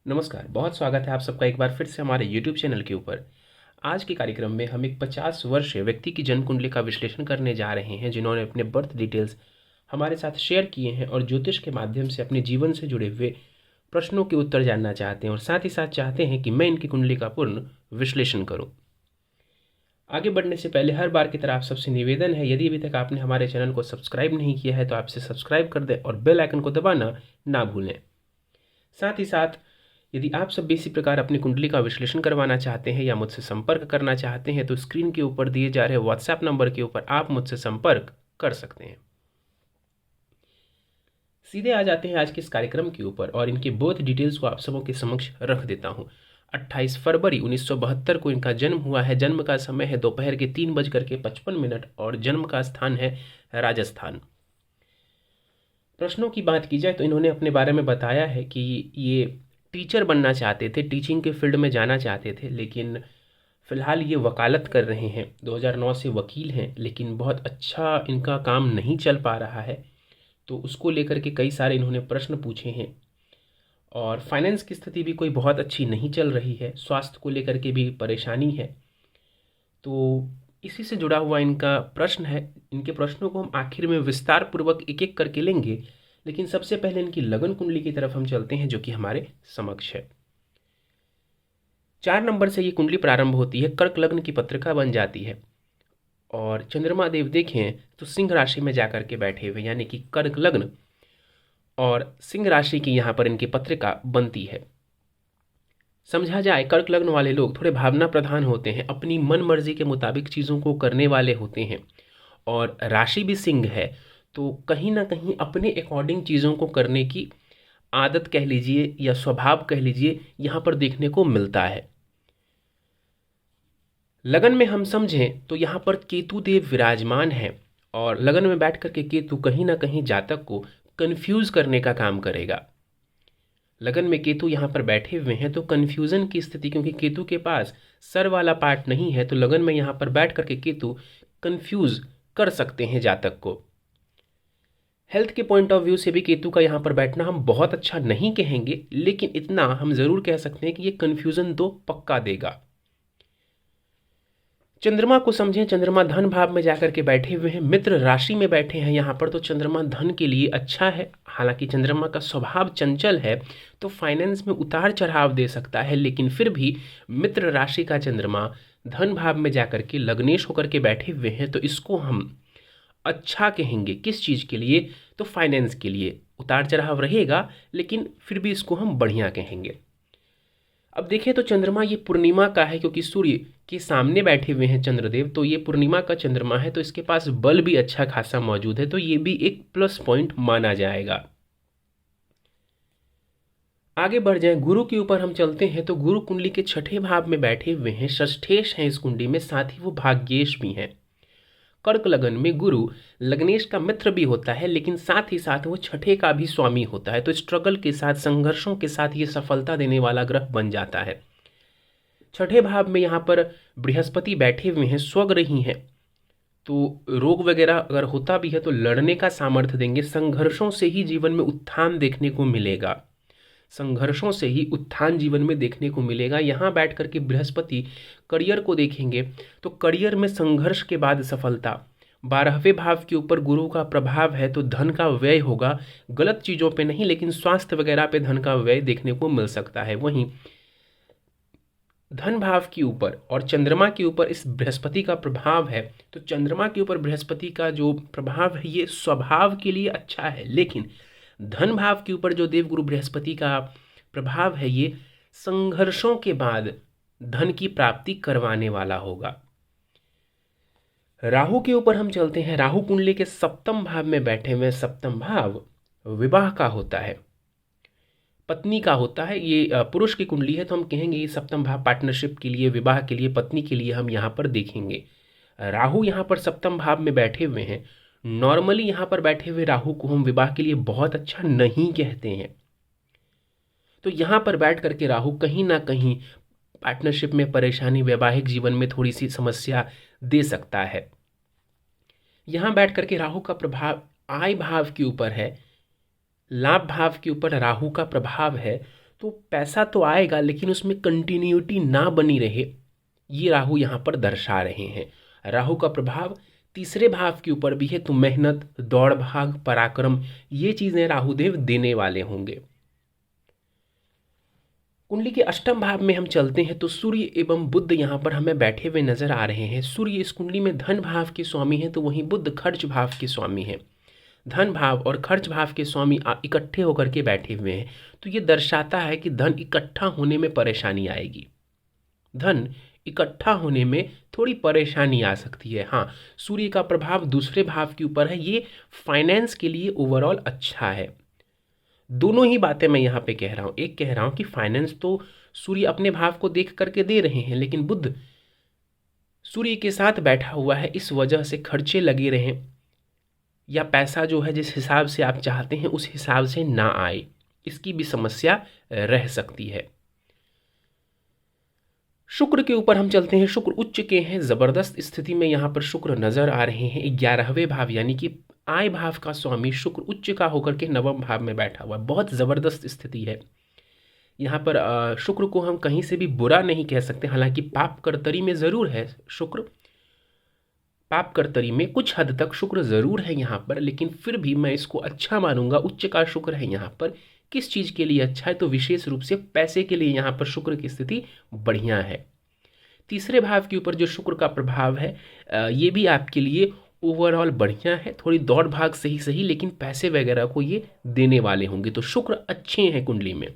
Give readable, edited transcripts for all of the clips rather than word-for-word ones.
नमस्कार, बहुत स्वागत है आप सबका एक बार फिर से हमारे यूट्यूब चैनल के ऊपर। आज के कार्यक्रम में हम एक 50 वर्षीय व्यक्ति की जन्म कुंडली का विश्लेषण करने जा रहे हैं, जिन्होंने अपने बर्थ डिटेल्स हमारे साथ शेयर किए हैं और ज्योतिष के माध्यम से अपने जीवन से जुड़े हुए प्रश्नों के उत्तर जानना चाहते हैं और साथ ही साथ चाहते हैं कि मैं इनकी कुंडली का पूर्ण विश्लेषण करूँ। आगे बढ़ने से पहले हर बार की तरह आप सबसे निवेदन है, यदि अभी तक आपने हमारे चैनल को सब्सक्राइब नहीं किया है तो आपसे सब्सक्राइब कर दें और बेल आइकन को दबाना ना भूलें। साथ ही साथ यदि आप सब भी इसी प्रकार अपनी कुंडली का विश्लेषण करवाना चाहते हैं या मुझसे संपर्क करना चाहते हैं तो स्क्रीन के ऊपर दिए जा रहे व्हाट्सएप नंबर के ऊपर आप मुझसे संपर्क कर सकते हैं। सीधे आ जाते हैं आज के इस कार्यक्रम के ऊपर और इनके बर्थ डिटेल्स को आप सबों के समक्ष रख देता हूं। 28 फरवरी 1972 को इनका जन्म हुआ है। जन्म का समय है दोपहर के 3:55 और जन्म का स्थान है राजस्थान। प्रश्नों की बात की जाए तो इन्होंने अपने बारे में बताया है कि ये टीचर बनना चाहते थे, टीचिंग के फील्ड में जाना चाहते थे, लेकिन फ़िलहाल ये वकालत कर रहे हैं। 2009 से वकील हैं, लेकिन बहुत अच्छा इनका काम नहीं चल पा रहा है, तो उसको लेकर के कई सारे इन्होंने प्रश्न पूछे हैं। और फाइनेंस की स्थिति भी कोई बहुत अच्छी नहीं चल रही है, स्वास्थ्य को लेकर के भी परेशानी है। तो इसी से जुड़ा हुआ इनका प्रश्न है। इनके प्रश्नों को हम आखिर में विस्तार पूर्वक एक एक करके लेंगे, लेकिन सबसे पहले इनकी लगन कुंडली की तरफ हम चलते हैं, जो कि हमारे समक्ष है। 4 नंबर से ये कुंडली प्रारंभ होती है, कर्क लग्न की पत्रिका बन जाती है और चंद्रमा देव देखें तो सिंह राशि में जाकर के बैठे हुए, यानी कि कर्क लग्न और सिंह राशि की यहाँ पर इनकी पत्रिका बनती है। समझा जाए, कर्क लग्न वाले लोग थोड़े भावना प्रधान होते हैं, अपनी मन मर्जी के मुताबिक चीज़ों को करने वाले होते हैं और राशि भी सिंह है, तो कहीं ना कहीं अपने अकॉर्डिंग चीज़ों को करने की आदत कह लीजिए या स्वभाव कह लीजिए, यहाँ पर देखने को मिलता है। लगन में हम समझें तो यहाँ पर केतु देव विराजमान है और लगन में बैठ करके केतु कहीं ना कहीं जातक को कंफ्यूज करने का काम करेगा। लगन में केतु यहाँ पर बैठे हुए हैं तो कन्फ्यूज़न की स्थिति, क्योंकि केतु के पास सर वाला पार्ट नहीं है, तो लगन में यहाँ पर बैठ करके केतु कन्फ्यूज़ कर सकते हैं जातक को। हेल्थ के पॉइंट ऑफ व्यू से भी केतु का यहाँ पर बैठना हम बहुत अच्छा नहीं कहेंगे, लेकिन इतना हम ज़रूर कह सकते हैं कि ये कन्फ्यूज़न तो पक्का देगा। चंद्रमा को समझें, चंद्रमा धन भाव में जाकर के बैठे हुए हैं, मित्र राशि में बैठे हैं यहाँ पर, तो चंद्रमा धन के लिए अच्छा है। हालांकि चंद्रमा का स्वभाव चंचल है तो फाइनेंस में उतार चढ़ाव दे सकता है, लेकिन फिर भी मित्र राशि का चंद्रमा धन भाव में जाकर के लग्नेश होकर के बैठे हुए हैं, तो इसको हम अच्छा कहेंगे। किस चीज़ के लिए? तो फाइनेंस के लिए। उतार चढ़ाव रहेगा लेकिन फिर भी इसको हम बढ़िया कहेंगे। अब देखें तो चंद्रमा ये पूर्णिमा का है, क्योंकि सूर्य के सामने बैठे हुए हैं चंद्रदेव, तो ये पूर्णिमा का चंद्रमा है, तो इसके पास बल भी अच्छा खासा मौजूद है, तो ये भी एक प्लस पॉइंट माना जाएगा। आगे बढ़ जाएं, गुरु के ऊपर हम चलते हैं तो गुरु कुंडली के छठे भाव में बैठे हुए हैं, षष्ठेश हैं इस कुंडली में, साथ ही वो भाग्येश भी हैं। कर्क लगन में गुरु लग्नेश का मित्र भी होता है, लेकिन साथ ही साथ वो छठे का भी स्वामी होता है, तो स्ट्रगल के साथ, संघर्षों के साथ ये सफलता देने वाला ग्रह बन जाता है। छठे भाव में यहाँ पर बृहस्पति बैठे हुए हैं, स्वग्रही हैं, तो रोग वगैरह अगर होता भी है तो लड़ने का सामर्थ्य देंगे। संघर्षों से ही जीवन में उत्थान देखने को मिलेगा, संघर्षों से ही उत्थान जीवन में देखने को मिलेगा। यहाँ बैठ करके बृहस्पति करियर को देखेंगे तो करियर में संघर्ष के बाद सफलता। 12वें भाव के ऊपर गुरु का प्रभाव है तो धन का व्यय होगा, गलत चीज़ों पे नहीं लेकिन स्वास्थ्य वगैरह पे धन का व्यय देखने को मिल सकता है। वहीं धन भाव के ऊपर और चंद्रमा के ऊपर इस बृहस्पति का प्रभाव है, तो चंद्रमा के ऊपर बृहस्पति का जो प्रभाव है ये स्वभाव के लिए अच्छा है, लेकिन धन भाव के ऊपर जो देवगुरु बृहस्पति का प्रभाव है ये संघर्षों के बाद धन की प्राप्ति करवाने वाला होगा। राहु के ऊपर हम चलते हैं, राहु कुंडली के सप्तम भाव में बैठे हुए। सप्तम भाव विवाह का होता है, पत्नी का होता है। ये पुरुष की कुंडली है तो हम कहेंगे ये सप्तम भाव पार्टनरशिप के लिए, विवाह के लिए, पत्नी के लिए हम यहाँ पर देखेंगे। राहु यहाँ पर सप्तम भाव में बैठे हुए हैं। नॉर्मली यहाँ पर बैठे हुए राहु को हम विवाह के लिए बहुत अच्छा नहीं कहते हैं, तो यहाँ पर बैठ करके राहु कहीं ना कहीं पार्टनरशिप में परेशानी, वैवाहिक जीवन में थोड़ी सी समस्या दे सकता है। यहाँ बैठ करके राहु का प्रभाव आय भाव के ऊपर है, लाभ भाव के ऊपर राहु का प्रभाव है, तो पैसा तो आएगा लेकिन उसमें कंटिन्यूटी ना बनी रहे, ये राहु यहाँ पर दर्शा रहे हैं। राहु का प्रभाव तीसरे भाव के ऊपर भी है, तो मेहनत, दौड़ भाग, पराक्रम, ये चीज़ें राहुदेव देने वाले होंगे। कुंडली के अष्टम भाव में हम चलते हैं तो सूर्य एवं बुध यहाँ पर हमें बैठे हुए नजर आ रहे हैं। सूर्य इस कुंडली में धन भाव के स्वामी हैं, तो वहीं बुध खर्च भाव के स्वामी हैं। धन भाव और खर्च भाव के स्वामी इकट्ठे होकर के बैठे हुए हैं, तो ये दर्शाता है कि धन इकट्ठा होने में परेशानी आएगी। धन इकट्ठा होने में थोड़ी परेशानी आ सकती है। हाँ, सूर्य का प्रभाव दूसरे भाव के ऊपर है, ये फाइनेंस के लिए ओवरऑल अच्छा है। दोनों ही बातें मैं यहाँ पे कह रहा हूँ। एक कह रहा हूँ कि फाइनेंस तो सूर्य अपने भाव को देख करके दे रहे हैं, लेकिन बुध सूर्य के साथ बैठा हुआ है, इस वजह से खर्चे लगे रहें या पैसा जो है जिस हिसाब से आप चाहते हैं उस हिसाब से ना आए, इसकी भी समस्या रह सकती है। शुक्र के ऊपर हम चलते हैं। शुक्र उच्च के हैं, जबरदस्त स्थिति में यहाँ पर शुक्र नजर आ रहे हैं। 11वें भाव यानी कि आय भाव का स्वामी शुक्र उच्च का होकर के नवम भाव में बैठा हुआ है। बहुत ज़बरदस्त स्थिति है यहाँ पर। शुक्र को हम कहीं से भी बुरा नहीं कह सकते, हालांकि पाप कर्तरी में ज़रूर है शुक्र, पाप कर्तरी में कुछ हद तक शुक्र ज़रूर है यहाँ पर, लेकिन फिर भी मैं इसको अच्छा मानूंगा। उच्च का शुक्र है यहाँ पर। किस चीज़ के लिए अच्छा है, तो विशेष रूप से पैसे के लिए यहाँ पर शुक्र की स्थिति बढ़िया है। तीसरे भाव के ऊपर जो शुक्र का प्रभाव है ये भी आपके लिए ओवरऑल बढ़िया है। थोड़ी दौड़ भाग सही सही, लेकिन पैसे वगैरह को ये देने वाले होंगे, तो शुक्र अच्छे हैं कुंडली में।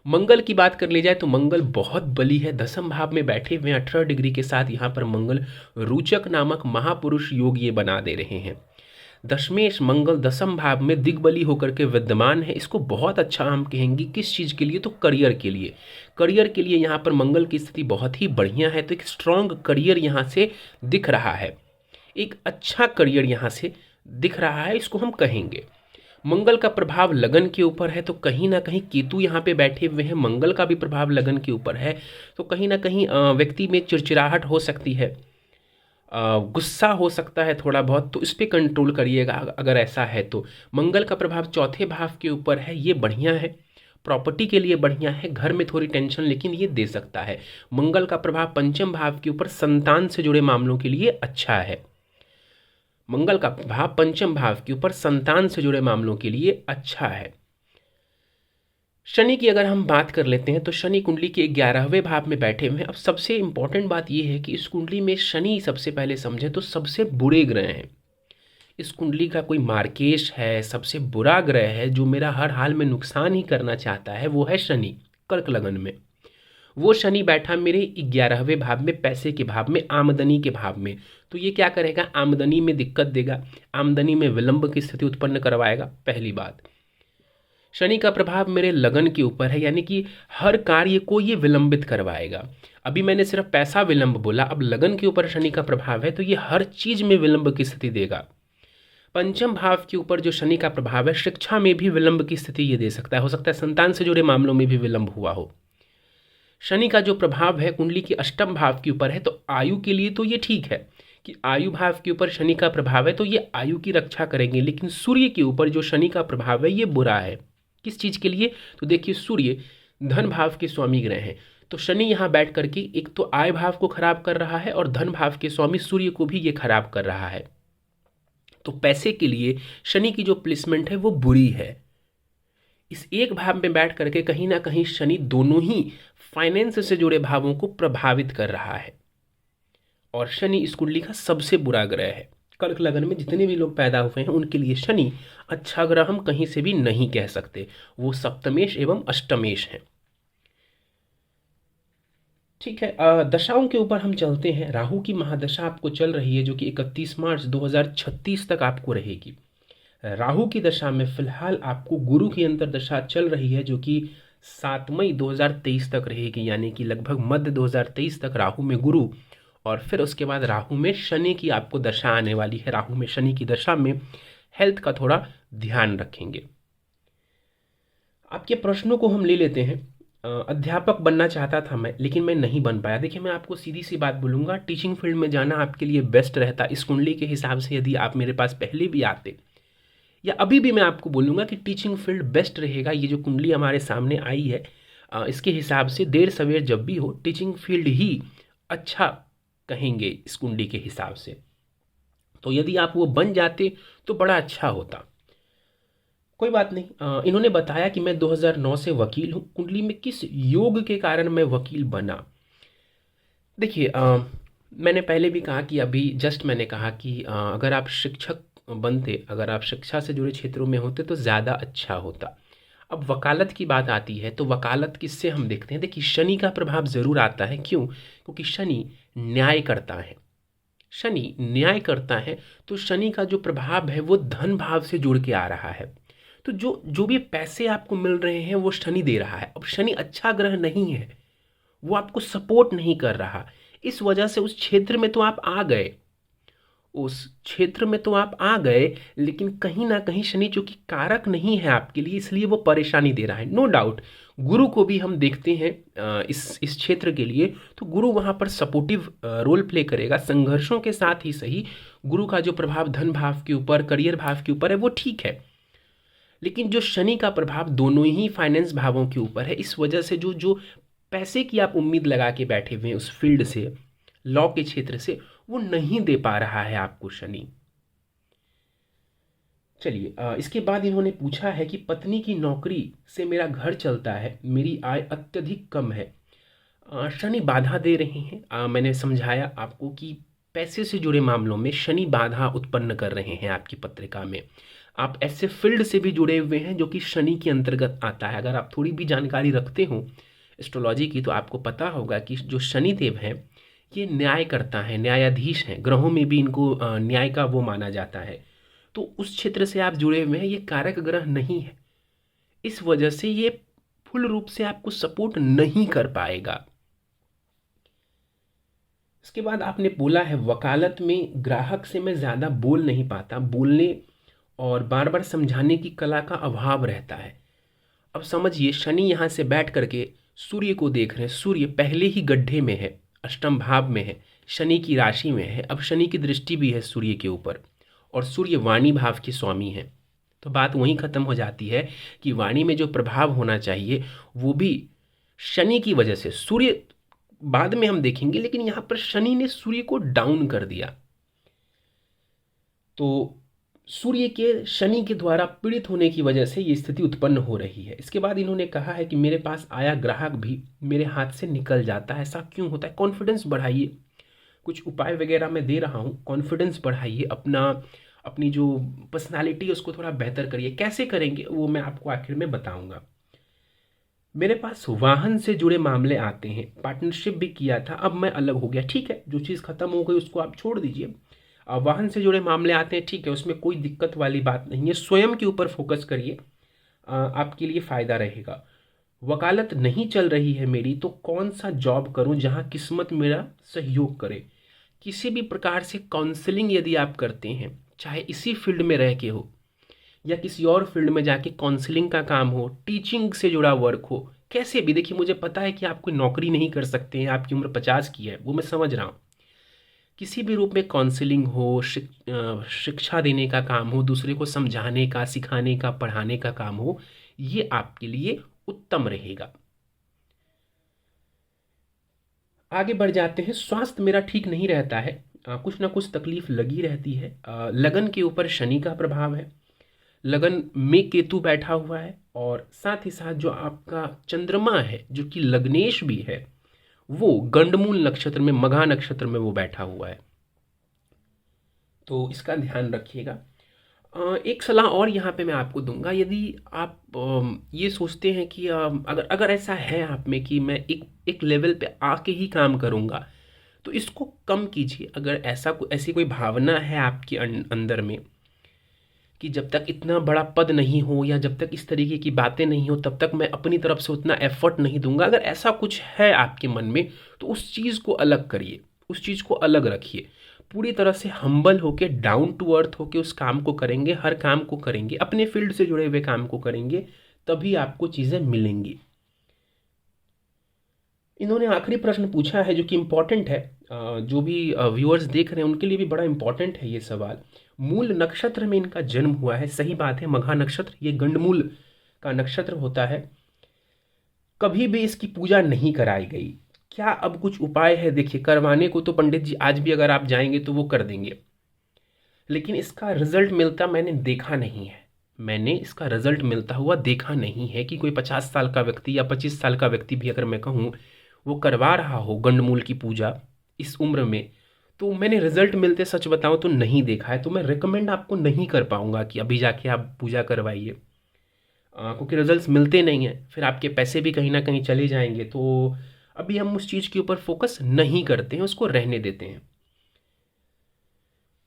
मंगल की बात कर ली जाए तो मंगल बहुत बली है, दसम भाव में बैठे हुए 18 डिग्री के साथ यहाँ पर मंगल रोचक नामक महापुरुष योग ये बना दे रहे हैं। दशमेश मंगल दसम भाव में दिग्बली होकर के विद्यमान है। इसको बहुत अच्छा हम कहेंगे। किस चीज़ के लिए, तो करियर के लिए। करियर के लिए यहाँ पर मंगल की स्थिति बहुत ही बढ़िया है, तो एक स्ट्रॉन्ग करियर यहाँ से दिख रहा है, एक अच्छा करियर यहाँ से दिख रहा है, इसको हम कहेंगे। मंगल का प्रभाव लगन के ऊपर है, तो कहीं ना कहीं केतु यहाँ पे बैठे हुए हैं, मंगल का भी प्रभाव लगन के ऊपर है, तो कहीं ना कहीं व्यक्ति में चिड़चिड़ाहट हो सकती है, गुस्सा हो सकता है थोड़ा बहुत, तो इस पर कंट्रोल करिएगा अगर ऐसा है तो। मंगल का प्रभाव चौथे भाव के ऊपर है, ये बढ़िया है, प्रॉपर्टी के लिए बढ़िया है। घर में थोड़ी टेंशन लेकिन ये दे सकता है। मंगल का प्रभाव पंचम भाव के ऊपर संतान से जुड़े मामलों के लिए अच्छा है। मंगल का प्रभाव पंचम भाव के ऊपर संतान से जुड़े मामलों के लिए अच्छा है। शनि की अगर हम बात कर लेते हैं तो शनि कुंडली के 11वें भाव में बैठे हुए हैं। अब सबसे इंपॉर्टेंट बात यह है कि इस कुंडली में शनि सबसे पहले समझे तो सबसे बुरे ग्रह हैं। इस कुंडली का कोई मार्केश है, सबसे बुरा ग्रह है जो मेरा हर हाल में नुकसान ही करना चाहता है, वो है शनि कर्क लगन में। वो शनि बैठा मेरे 11वें भाव में, पैसे के भाव में, आमदनी के भाव में। तो ये क्या करेगा, आमदनी में दिक्कत देगा, आमदनी में विलंब की स्थिति उत्पन्न करवाएगा। पहली बात, शनि का प्रभाव मेरे लगन के ऊपर है, यानी कि हर कार्य को ये विलंबित करवाएगा। अभी मैंने सिर्फ पैसा विलंब बोला, अब लगन के ऊपर शनि का प्रभाव है तो ये हर चीज में विलंब की स्थिति देगा। पंचम भाव के ऊपर जो शनि का प्रभाव है, शिक्षा में भी विलंब की स्थिति ये दे सकता है। हो सकता है संतान से जुड़े मामलों में भी विलंब हुआ हो। शनि का जो प्रभाव है कुंडली के अष्टम भाव के ऊपर है, तो आयु के लिए तो ये ठीक है कि आयु भाव के ऊपर शनि का प्रभाव है तो ये आयु की रक्षा करेंगे। लेकिन सूर्य के ऊपर जो शनि का प्रभाव है ये बुरा है। किस चीज़ के लिए, तो देखिए सूर्य धन भाव के स्वामी ग्रह हैं, तो शनि यहाँ बैठ करके एक तो आय भाव को खराब कर रहा है और धन भाव के स्वामी सूर्य को भी ये खराब कर रहा है। तो पैसे के लिए शनि की जो प्लेसमेंट है वो बुरी है। इस एक भाव में बैठ करके कहीं ना कहीं शनि दोनों ही फाइनेंस से जुड़े भावों को प्रभावित कर रहा है, और शनि इस कुंडली का सबसे बुरा ग्रह है। कर्क लगन में जितने भी लोग पैदा हुए हैं उनके लिए शनि अच्छा ग्रह हम कहीं से भी नहीं कह सकते, वो सप्तमेश एवं अष्टमेश हैं। ठीक है, दशाओं के ऊपर हम चलते हैं। राहु की महादशा आपको चल रही है जो कि 31 मार्च 2036 तक आपको रहेगी। राहु की दशा में फिलहाल आपको गुरु की अंतर्दशा चल रही है जो कि 7 मई 2023 तक रहेगी, यानी कि लगभग मध्य 2023 तक राहु में गुरु, और फिर उसके बाद राहु में शनि की आपको दशा आने वाली है। राहु में शनि की दशा में हेल्थ का थोड़ा ध्यान रखेंगे। आपके प्रश्नों को हम ले लेते हैं। अध्यापक बनना चाहता था मैं, लेकिन मैं नहीं बन पाया। देखिए, मैं आपको सीधी सी बात बोलूँगा, टीचिंग फील्ड में जाना आपके लिए बेस्ट रहता इस कुंडली के हिसाब से। यदि आप मेरे पास पहले भी आते, या अभी भी मैं आपको बोलूँगा कि टीचिंग फील्ड बेस्ट रहेगा। ये जो कुंडली हमारे सामने आई है इसके हिसाब से देर सवेर जब भी हो टीचिंग फील्ड ही अच्छा कहेंगे इस कुंडली के हिसाब से। तो यदि आप वो बन जाते तो बड़ा अच्छा होता। कोई बात नहीं। इन्होंने बताया कि मैं 2009 से वकील हूँ। कुंडली में किस योग के कारण मैं वकील बना? देखिए मैंने पहले भी कहा कि अभी जस्ट मैंने कहा कि अगर आप शिक्षक बनते, अगर आप शिक्षा से जुड़े क्षेत्रों में होते तो ज़्यादा अच्छा होता। अब वकालत की बात आती है तो वकालत किससे हम देखते हैं? देखिए शनि का प्रभाव ज़रूर आता है। क्यों? क्योंकि शनि न्याय करता है। शनि न्याय करता है तो शनि का जो प्रभाव है वो धन भाव से जुड़ के आ रहा है। तो जो जो भी पैसे आपको मिल रहे हैं वो शनि दे रहा है। अब शनि अच्छा ग्रह नहीं है, वो आपको सपोर्ट नहीं कर रहा। इस वजह से उस क्षेत्र में तो आप आ गए, उस क्षेत्र में तो आप आ गए, लेकिन कहीं ना कहीं शनि चूंकि कारक नहीं है आपके लिए, इसलिए वो परेशानी दे रहा है। नो डाउट गुरु को भी हम देखते हैं इस क्षेत्र के लिए, तो गुरु वहाँ पर सपोर्टिव रोल प्ले करेगा। संघर्षों के साथ ही सही गुरु का जो प्रभाव धन भाव के ऊपर, करियर भाव के ऊपर है वो ठीक है, लेकिन जो शनि का प्रभाव दोनों ही फाइनेंस भावों के ऊपर है, इस वजह से जो जो पैसे की आप उम्मीद लगा के बैठे हुए हैं उस फील्ड से, लॉ के क्षेत्र से, वो नहीं दे पा रहा है आपको शनि। चलिए इसके बाद इन्होंने पूछा है कि पत्नी की नौकरी से मेरा घर चलता है, मेरी आय अत्यधिक कम है, शनि बाधा दे रहे हैं। मैंने समझाया आपको कि पैसे से जुड़े मामलों में शनि बाधा उत्पन्न कर रहे हैं आपकी पत्रिका में। आप ऐसे फील्ड से भी जुड़े हुए हैं जो कि शनि के अंतर्गत आता है। अगर आप थोड़ी भी जानकारी रखते हो एस्ट्रोलॉजी की तो आपको पता होगा कि जो शनि देव हैं ये न्याय करता है, न्यायाधीश हैं, ग्रहों में भी इनको न्याय का वो माना जाता है। तो उस क्षेत्र से आप जुड़े हुए हैं, ये कारक ग्रह नहीं है, इस वजह से ये फुल रूप से आपको सपोर्ट नहीं कर पाएगा। इसके बाद आपने बोला है वकालत में ग्राहक से मैं ज़्यादा बोल नहीं पाता, बोलने और बार बार समझाने की कला का अभाव रहता है। अब समझिए शनि यहाँ से बैठ करके सूर्य को देख रहे हैं, सूर्य पहले ही गड्ढे में है, अष्टम भाव में है, शनि की राशि में है। अब शनि की दृष्टि भी है सूर्य के ऊपर और सूर्य वाणी भाव के स्वामी है। तो बात वहीं ख़त्म हो जाती है कि वाणी में जो प्रभाव होना चाहिए वो भी शनि की वजह से, सूर्य बाद में हम देखेंगे, लेकिन यहाँ पर शनि ने सूर्य को डाउन कर दिया। तो सूर्य के शनि के द्वारा पीड़ित होने की वजह से ये स्थिति उत्पन्न हो रही है। इसके बाद इन्होंने कहा है कि मेरे पास आया ग्राहक भी मेरे हाथ से निकल जाता है, ऐसा क्यों होता है? कॉन्फिडेंस बढ़ाइए, कुछ उपाय वगैरह मैं दे रहा हूँ, कॉन्फिडेंस बढ़ाइए, अपनी जो पर्सनालिटी है उसको थोड़ा बेहतर करिए। कैसे करेंगे वो मैं आपको आखिर में बताऊंगा। मेरे पास वाहन से जुड़े मामले आते हैं, पार्टनरशिप भी किया था, अब मैं अलग हो गया। ठीक है, जो चीज़ खत्म हो गई उसको आप छोड़ दीजिए। वाहन से जुड़े मामले आते हैं, ठीक है, उसमें कोई दिक्कत वाली बात नहीं है। स्वयं के ऊपर फोकस करिए, आपके लिए फ़ायदा रहेगा। वकालत नहीं चल रही है मेरी, तो कौन सा जॉब करूं जहां किस्मत मेरा सहयोग करे? किसी भी प्रकार से काउंसलिंग यदि आप करते हैं, चाहे इसी फील्ड में रह के हो या किसी और फील्ड में जाके काउंसलिंग का काम हो, टीचिंग से जुड़ा वर्क हो, कैसे भी, देखिए मुझे पता है कि आप कोई नौकरी नहीं कर सकते हैं, आपकी उम्र 50 की है, वो मैं समझ रहा हूँ। किसी भी रूप में काउंसलिंग हो, शिक्षा देने का काम हो, दूसरे को समझाने का, सिखाने का, पढ़ाने का काम हो, ये आपके लिए उत्तम रहेगा। आगे बढ़ जाते हैं। स्वास्थ्य मेरा ठीक नहीं रहता है, कुछ ना कुछ तकलीफ लगी रहती है। लगन के ऊपर शनि का प्रभाव है, लगन में केतु बैठा हुआ है, और साथ ही साथ जो आपका चंद्रमा है जो कि लग्नेश भी है, वो गंडमूल नक्षत्र में, मघा नक्षत्र में वो बैठा हुआ है, तो इसका ध्यान रखिएगा। एक सलाह और यहाँ पे मैं आपको दूंगा, यदि आप ये सोचते हैं कि अगर अगर ऐसा है आप में कि मैं एक एक लेवल पे आके ही काम करूँगा, तो इसको कम कीजिए। अगर ऐसी कोई भावना है आपके अंदर में कि जब तक इतना बड़ा पद नहीं हो या जब तक इस तरीके की बातें नहीं हो तब तक मैं अपनी तरफ से उतना एफर्ट नहीं दूंगा, अगर ऐसा कुछ है आपके मन में तो उस चीज़ को अलग करिए, उस चीज़ को अलग रखिए। पूरी तरह से हम्बल होके, डाउन टू अर्थ होके उस काम को करेंगे, हर काम को करेंगे, अपने फील्ड से जुड़े हुए काम को करेंगे, तभी आपको चीज़ें मिलेंगी। इन्होंने आखिरी प्रश्न पूछा है जो कि इम्पॉर्टेंट है, जो भी व्यूअर्स देख रहे हैं उनके लिए भी बड़ा इम्पॉर्टेंट है ये सवाल। मूल नक्षत्र में इनका जन्म हुआ है, सही बात है, मघा नक्षत्र, ये गंडमूल का नक्षत्र होता है। कभी भी इसकी पूजा नहीं कराई गई। क्या अब कुछ उपाय है? देखिए, करवाने को तो पंडित जी आज भी अगर आप जाएंगे तो वो कर देंगे, लेकिन इसका रिजल्ट मिलता मैंने देखा नहीं है। मैंने इसका रिजल्ट मिलता हुआ देखा नहीं है कि कोई 50 साल का व्यक्ति या 25 साल का व्यक्ति भी अगर मैं कहूँ वो करवा रहा हो गंडमूल की पूजा इस उम्र में, तो मैंने रिजल्ट मिलते सच बताऊं तो नहीं देखा है। तो मैं रिकमेंड आपको नहीं कर पाऊंगा कि अभी जाके आप पूजा करवाइए, क्योंकि रिजल्ट्स मिलते नहीं हैं, फिर आपके पैसे भी कहीं ना कहीं चले जाएंगे। तो अभी हम उस चीज़ के ऊपर फोकस नहीं करते हैं, उसको रहने देते हैं।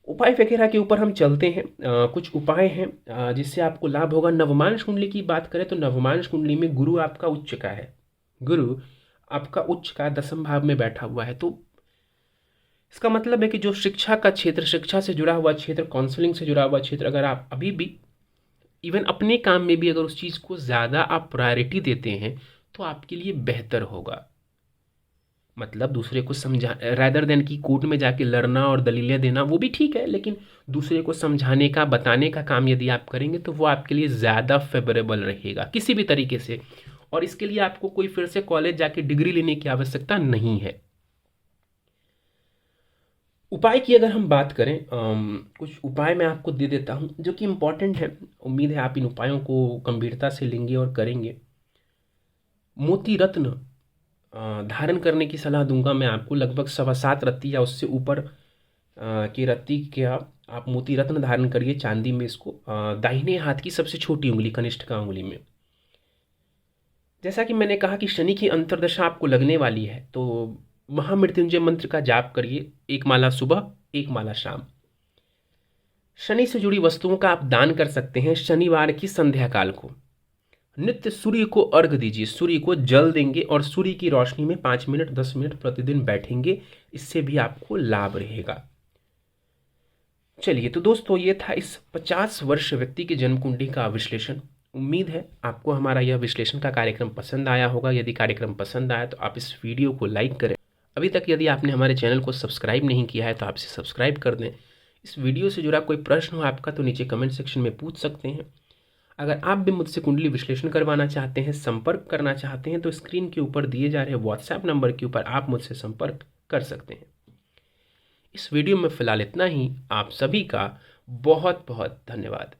उपाय वगैरह के ऊपर हम चलते हैं। कुछ उपाय हैं जिससे आपको लाभ होगा। नवमांश कुंडली की बात करें तो नवमांश कुंडली में गुरु आपका उच्च का है, गुरु आपका उच्च का 10वें भाव में बैठा हुआ है। तो इसका मतलब है कि जो शिक्षा का क्षेत्र, शिक्षा से जुड़ा हुआ क्षेत्र, काउंसलिंग से जुड़ा हुआ क्षेत्र, अगर आप अभी भी इवन अपने काम में भी अगर उस चीज़ को ज़्यादा आप प्रायोरिटी देते हैं तो आपके लिए बेहतर होगा। मतलब दूसरे को समझा, रैदर देन कि कोर्ट में जाके लड़ना और दलीलें देना, वो भी ठीक है, लेकिन दूसरे को समझाने का, बताने का काम यदि आप करेंगे तो वो आपके लिए ज़्यादा फेवरेबल रहेगा किसी भी तरीके से। और इसके लिए आपको कोई फिर से कॉलेज जाके डिग्री लेने की आवश्यकता नहीं है। उपाय की अगर हम बात करें, कुछ उपाय मैं आपको दे देता हूँ जो कि इम्पॉर्टेंट है। उम्मीद है आप इन उपायों को गंभीरता से लेंगे और करेंगे। मोती रत्न धारण करने की सलाह दूंगा मैं आपको। लगभग 7.25 रत्ती या उससे ऊपर की रत्ती क्या आप मोती रत्न धारण करिए चांदी में, इसको दाहिने हाथ की सबसे छोटी उंगली, कनिष्ठिका उंगली में। जैसा कि मैंने कहा कि शनि की अंतर्दशा आपको लगने वाली है, तो महामृत्युंजय मंत्र का जाप करिए, 1 माला सुबह 1 माला शाम। शनि से जुड़ी वस्तुओं का आप दान कर सकते हैं शनिवार की संध्या काल को। नित्य सूर्य को अर्घ दीजिए, सूर्य को जल देंगे और सूर्य की रोशनी में 5 मिनट 10 मिनट प्रतिदिन बैठेंगे, इससे भी आपको लाभ रहेगा। चलिए, तो दोस्तों ये था इस 50 वर्ष व्यक्ति के जन्म कुंडली का विश्लेषण। उम्मीद है आपको हमारा यह विश्लेषण का कार्यक्रम पसंद आया होगा। यदि कार्यक्रम पसंद आया तो आप इस वीडियो को लाइक करें। अभी तक यदि आपने हमारे चैनल को सब्सक्राइब नहीं किया है तो आप इसे सब्सक्राइब कर दें। इस वीडियो से जुड़ा कोई प्रश्न हो आपका तो नीचे कमेंट सेक्शन में पूछ सकते हैं। अगर आप भी मुझसे कुंडली विश्लेषण करवाना चाहते हैं, संपर्क करना चाहते हैं, तो स्क्रीन के ऊपर दिए जा रहे व्हाट्सएप नंबर के ऊपर आप मुझसे संपर्क कर सकते हैं। इस वीडियो में फ़िलहाल इतना ही। आप सभी का बहुत बहुत धन्यवाद।